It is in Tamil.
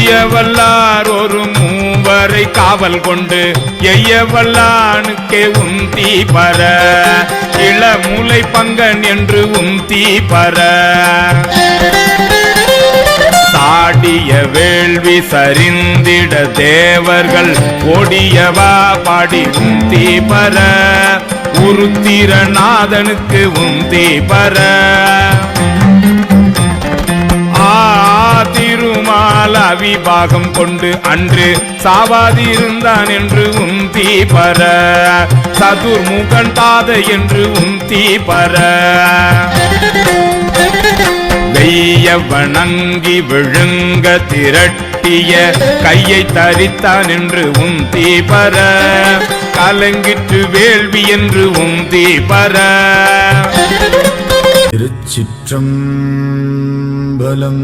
செய்யவல்லார் ஒரு மூவரை காவல் கொண்டு எய்யவல்லானுக்கே உந்தி பர இளமுலை பங்கன் என்று உந்தி பர சாடிய வேள்வி சரிந்திட தேவர்கள் ஓடியவா பாடி உந்தி பர உருத்திரநாதனுக்கு உந்தி பர திருமால் அவிபாகம் கொண்டு அன்று சாவாதிருந்தான் என்று உந்தி பர சதுர்முகன் தாதை என்று உந்தி பர வெய்ய வணங்கி விழுங்க திரட்டிய கையை தரித்தான் என்று உந்தி பர கலங்கிட்டு வேள்வி என்று உந்தி பர திருச்சிற்றம்பலம்.